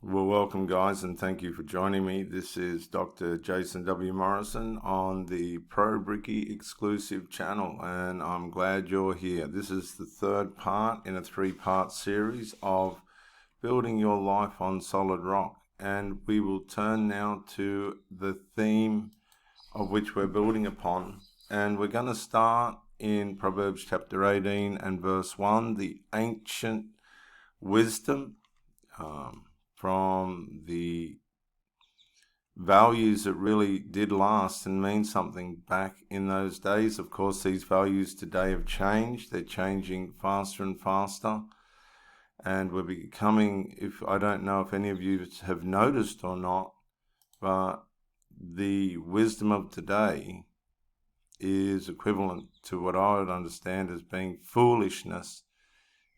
Well, welcome, guys, and thank you for joining me. This is Dr. Jason W. Morrison on the Pro Bricky exclusive channel, and I'm glad you're here. This is the third part in a three-part series of building your life on solid rock, and we will turn now to the theme of which we're building upon, and we're going to start in Proverbs chapter 18 and verse 1, the ancient wisdom from the values that really did last and mean something back in those days. Of course, these values today have changed. They're changing faster and faster. And we're becoming, I don't know if any of you have noticed or not, but the wisdom of today is equivalent to what I would understand as being foolishness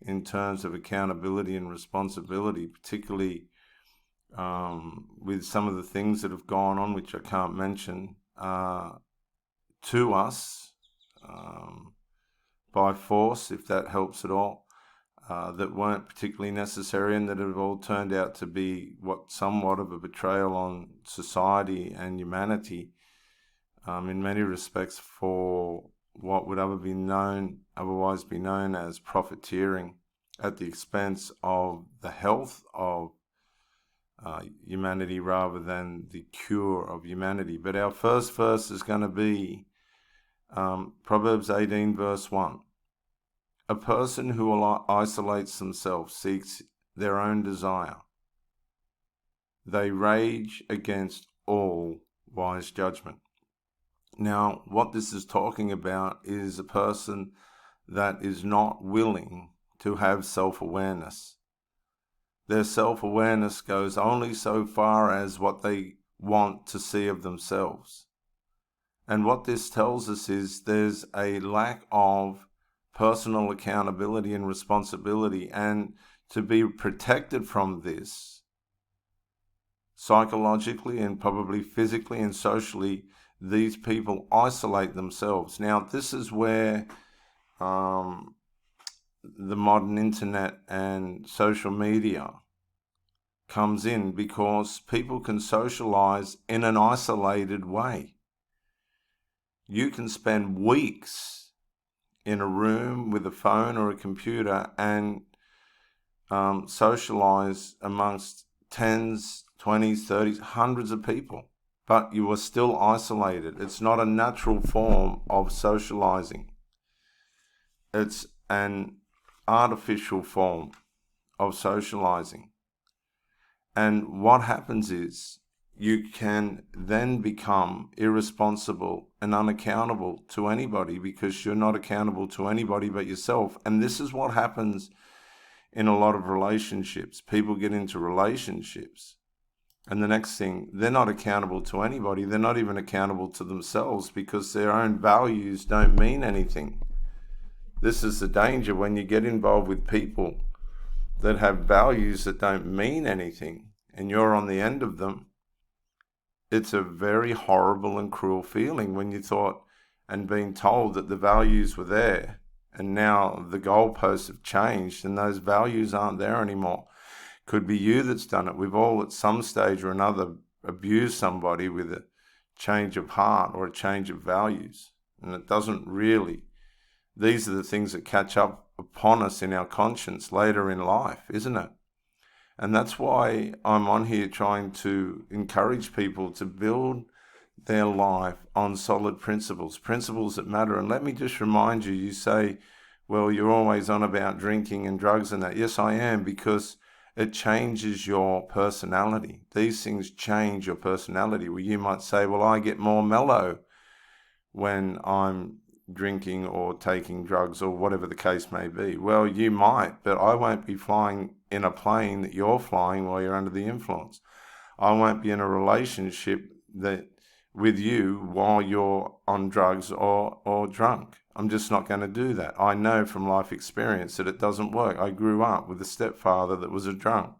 in terms of accountability and responsibility, particularly with some of the things that have gone on, which I can't mention, to us by force, if that helps at all, that weren't particularly necessary and that have all turned out to be somewhat of a betrayal on society and humanity in many respects for what would otherwise be known as profiteering at the expense of the health of humanity rather than the cure of humanity. But our first verse is going to be Proverbs 18 verse 1. A person who isolates themselves seeks their own desire. They rage against all wise judgment. Now, what this is talking about is a person that is not willing to have self-awareness. Their self-awareness goes only so far as what they want to see of themselves. And what this tells us is there's a lack of personal accountability and responsibility. And to be protected from this, psychologically and probably physically and socially, these people isolate themselves. Now, this is where the modern internet and social media comes in, because people can socialize in an isolated way. You can spend weeks in a room with a phone or a computer and socialize amongst tens, 20s, 30s, hundreds of people, but you are still isolated. It's not a natural form of socializing. It's an artificial form of socializing. And what happens is you can then become irresponsible and unaccountable to anybody, because you're not accountable to anybody but yourself. And this is what happens in a lot of relationships. People get into relationships, and the next thing, they're not accountable to anybody. They're not even accountable to themselves, because their own values don't mean anything. This is the danger when you get involved with people that have values that don't mean anything, and you're on the end of them. It's a very horrible and cruel feeling when you thought and being told that the values were there, and now the goalposts have changed and those values aren't there anymore. Could be you that's done it. We've all at some stage or another abused somebody with a change of heart or a change of values. And it doesn't really. These are the things that catch up upon us in our conscience later in life, isn't it? And that's why I'm on here trying to encourage people to build their life on solid principles that matter. And let me just remind you, you say, well, you're always on about drinking and drugs and that. Yes, I am, because it changes your personality. These things change your personality. Well, you might say, well, I get more mellow when I'm drinking or taking drugs or whatever the case may be. Well, you might, but I won't be flying in a plane that you're flying while you're under the influence. I won't be in a relationship with you while you're on drugs or drunk. I'm just not going to do that. I know from life experience that it doesn't work. I grew up with a stepfather that was a drunk.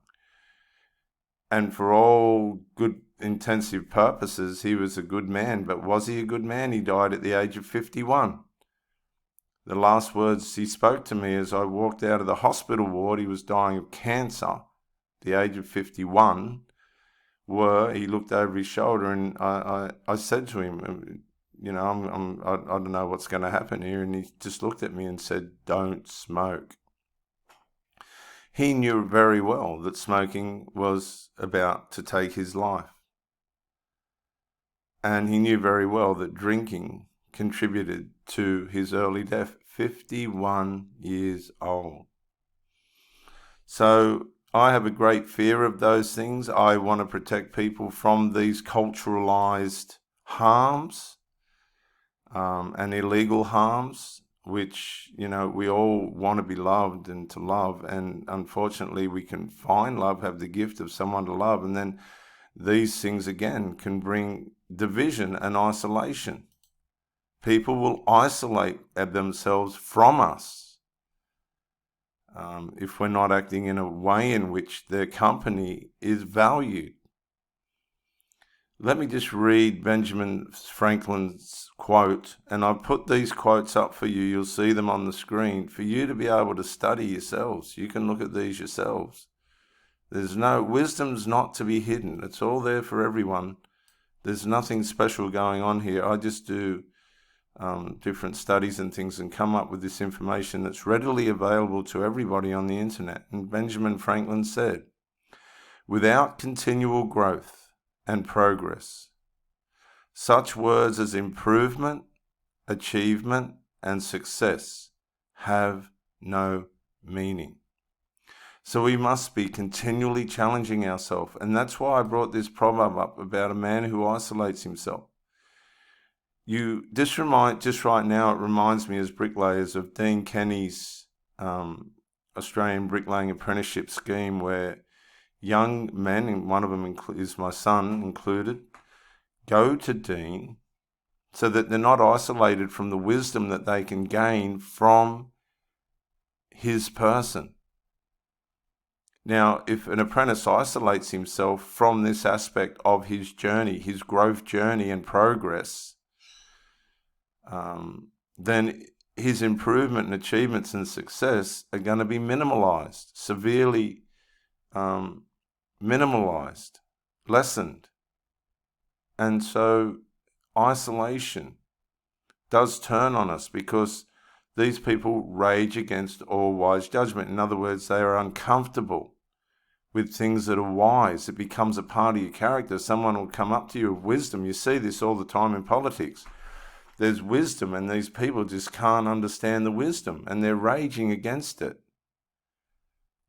And for all good intensive purposes, he was a good man. But was he a good man? He died at the age of 51. The last words he spoke to me as I walked out of the hospital ward, he was dying of cancer, the age of 51 he looked over his shoulder, and I said to him, I don't know what's going to happen here. And he just looked at me and said, "Don't smoke." He knew very well that smoking was about to take his life. And he knew very well that drinking contributed to his early death, 51 years old. So I have a great fear of those things. I want to protect people from these culturalized harms and illegal harms, which, we all want to be loved and to love. And unfortunately, we can find love, have the gift of someone to love. And then these things, again, can bring division and isolation. People will isolate themselves from us if we're not acting in a way in which their company is valued. Let me just read Benjamin Franklin's quote, and I've put these quotes up for you. You'll see them on the screen for you to be able to study yourselves. You can look at these yourselves. Wisdom's not to be hidden. It's all there for everyone. There's nothing special going on here. I just do different studies and things and come up with this information that's readily available to everybody on the internet. And Benjamin Franklin said, "Without continual growth and progress, such words as improvement, achievement, and success have no meaning." So we must be continually challenging ourselves. And that's why I brought this proverb up about a man who isolates himself. Just right now, it reminds me as bricklayers of Dean Kenny's Australian bricklaying apprenticeship scheme, where young men, and one of them is my son included, go to Dean so that they're not isolated from the wisdom that they can gain from his person. Now, if an apprentice isolates himself from this aspect of his journey, his growth journey and progress, then his improvement and achievements and success are going to be minimalized, severely minimalized, lessened. And so isolation does turn on us because these people rage against all wise judgment. In other words, they are uncomfortable with things that are wise. It becomes a part of your character. Someone will come up to you with wisdom. You see this all the time in politics. There's wisdom, and these people just can't understand the wisdom, and they're raging against it.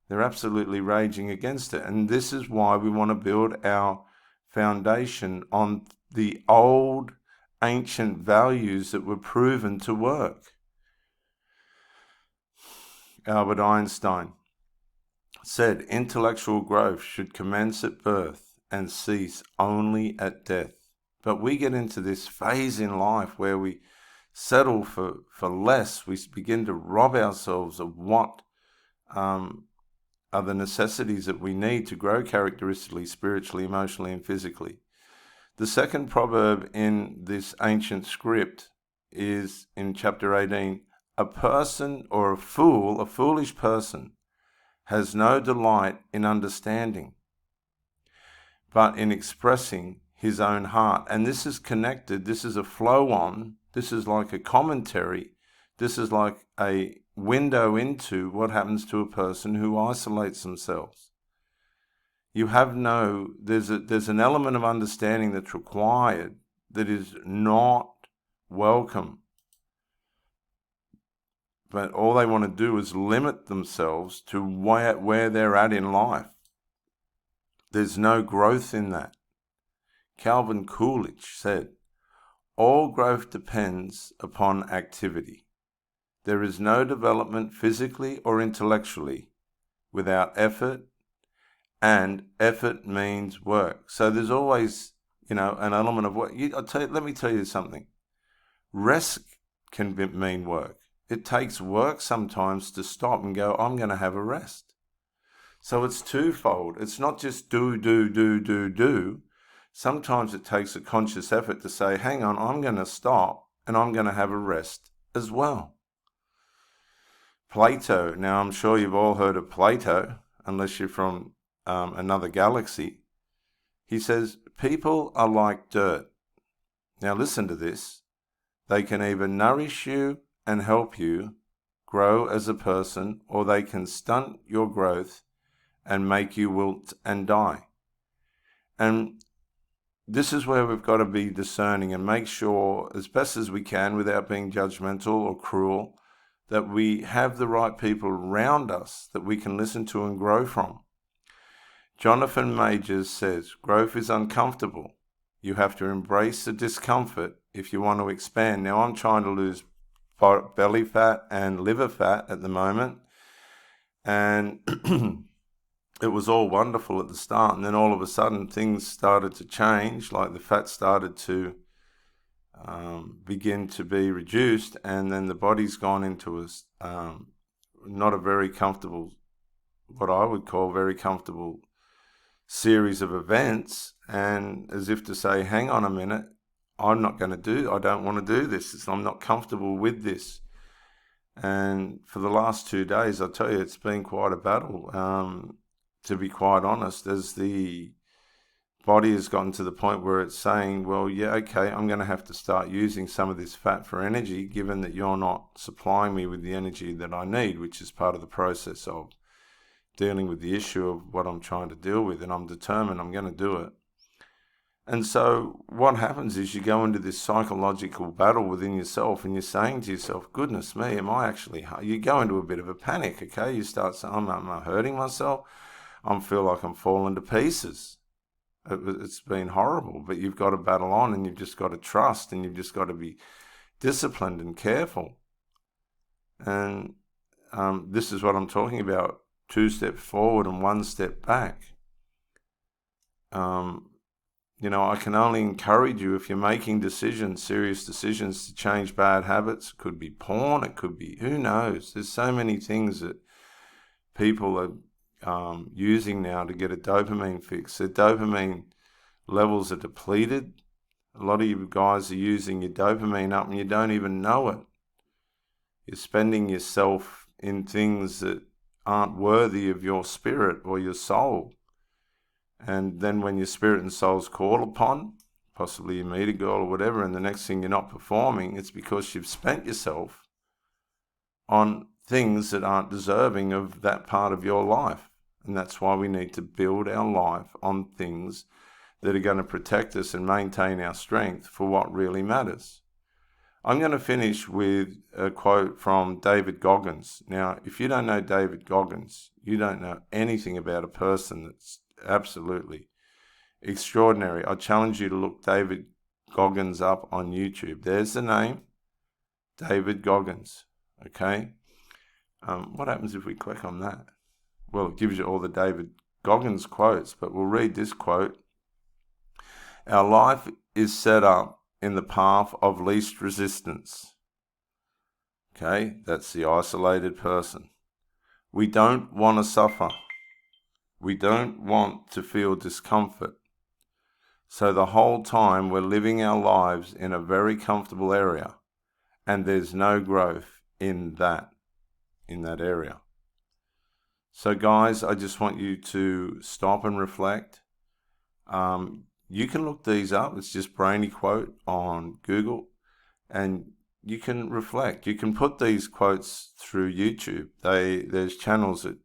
They're absolutely raging against it. And this is why we want to build our foundation on the old, ancient values that were proven to work. Albert Einstein said, "Intellectual growth should commence at birth and cease only at death." But we get into this phase in life where we settle for less. We begin to rob ourselves of what are the necessities that we need to grow characteristically, spiritually, emotionally, and physically. The second proverb in this ancient script is in chapter 18. A person or a foolish person, has no delight in understanding, but in expressing his own heart. And this is connected. This is a flow on. This is like a commentary. This is like a window into what happens to a person who isolates themselves. There's an element of understanding that's required that is not welcome. But all they want to do is limit themselves to where they're at in life. There's no growth in that. Calvin Coolidge said, "All growth depends upon activity. There is no development physically or intellectually without effort, and effort means work." So there's always, an element of work. Let me tell you something. Rest can mean work. It takes work sometimes to stop and go, "I'm going to have a rest." So it's twofold. It's not just do. Sometimes it takes a conscious effort to say, hang on, I'm going to stop and I'm going to have a rest as well. Plato. Now, I'm sure you've all heard of Plato, unless you're from another galaxy. He says, people are like dirt. Now listen to this. They can either nourish you and help you grow as a person, or they can stunt your growth and make you wilt and die. And this is where we've got to be discerning and make sure, as best as we can, without being judgmental or cruel, that we have the right people around us that we can listen to and grow from. Jonathan Majors says, growth is uncomfortable. You have to embrace the discomfort if you want to expand. Now, I'm trying to lose belly fat and liver fat at the moment, and it was all wonderful at the start, and then all of a sudden things started to change, like the fat started to begin to be reduced, and then the body's gone into a not a very comfortable, what I would call very comfortable series of events, and as if to say, hang on a minute, I don't want to do this. I'm not comfortable with this. And for the last 2 days, I tell you, it's been quite a battle, to be quite honest, as the body has gotten to the point where it's saying, well, yeah, okay, I'm going to have to start using some of this fat for energy, given that you're not supplying me with the energy that I need, which is part of the process of dealing with the issue of what I'm trying to deal with, and I'm determined I'm going to do it. And so what happens is you go into this psychological battle within yourself, and you're saying to yourself, goodness me, you go into a bit of a panic, okay? You start saying, am I hurting myself? I feel like I'm falling to pieces. It's been horrible, but you've got to battle on, and you've just got to trust, and you've just got to be disciplined and careful. And this is what I'm talking about, 2 steps forward and 1 step back. I can only encourage you, if you're making serious decisions to change bad habits. It could be porn, it could be, who knows? There's so many things that people are using now to get a dopamine fix. Their dopamine levels are depleted. A lot of you guys are using your dopamine up and you don't even know it. You're spending yourself in things that aren't worthy of your spirit or your soul. And then when your spirit and soul's called upon, possibly you meet a girl or whatever, and the next thing you're not performing, it's because you've spent yourself on things that aren't deserving of that part of your life. And that's why we need to build our life on things that are going to protect us and maintain our strength for what really matters. I'm going to finish with a quote from David Goggins. Now, if you don't know David Goggins, you don't know anything about a person that's absolutely extraordinary. I challenge you to look David Goggins up on YouTube. There's the name, David Goggins. Okay. What happens if we click on that? Well, it gives you all the David Goggins quotes, but we'll read this quote. Our life is set up in the path of least resistance. Okay, that's the isolated person. We don't want to suffer. We don't want to feel discomfort. So the whole time we're living our lives in a very comfortable area, and there's no growth in that area. So guys, I just want you to stop and reflect. You can look these up. It's just Brainy Quote on Google, and you can reflect. You can put these quotes through YouTube. There's channels that,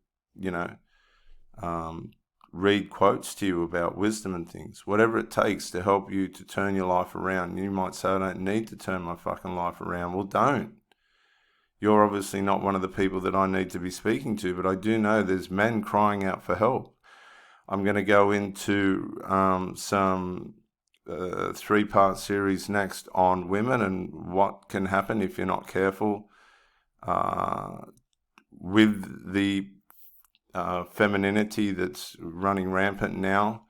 read quotes to you about wisdom and things. Whatever it takes to help you to turn your life around. You might say, I don't need to turn my fucking life around. Well, don't. You're obviously not one of the people that I need to be speaking to, but I do know there's men crying out for help. I'm going to go into some 3-part series next on women and what can happen if you're not careful with the femininity that's running rampant now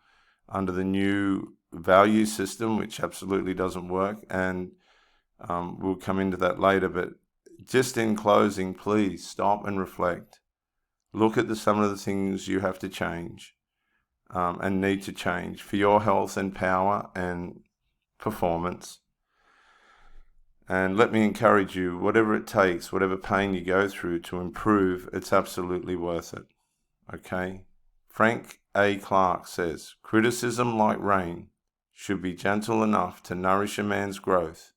under the new value system, which absolutely doesn't work. And we'll come into that later. But just in closing, please stop and reflect. Look at some of the things you have to change and need to change for your health and power and performance. And let me encourage you, whatever it takes, whatever pain you go through to improve, it's absolutely worth it. Okay? Frank A. Clark says, criticism, like rain, should be gentle enough to nourish a man's growth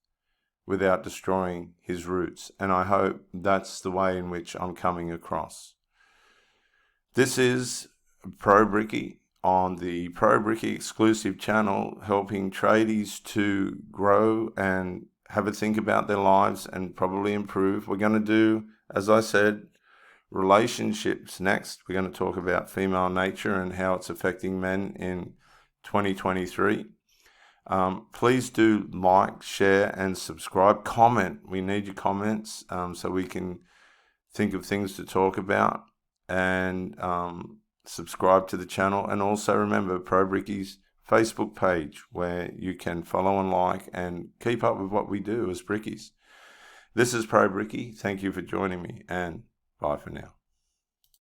without destroying his roots. And I hope that's the way in which I'm coming across. This is Pro Bricky on the Pro Bricky exclusive channel, helping tradies to grow and have a think about their lives and probably improve. We're going to do, as I said, relationships next. We're going to talk about female nature and how it's affecting men in 2023. Please do like, share, and subscribe. Comment. We need your comments so we can think of things to talk about. And subscribe to the channel. And also remember Pro Bricky's Facebook page, where you can follow and like and keep up with what we do as Brickies. This is Pro Bricky. Thank you for joining me, and bye for now.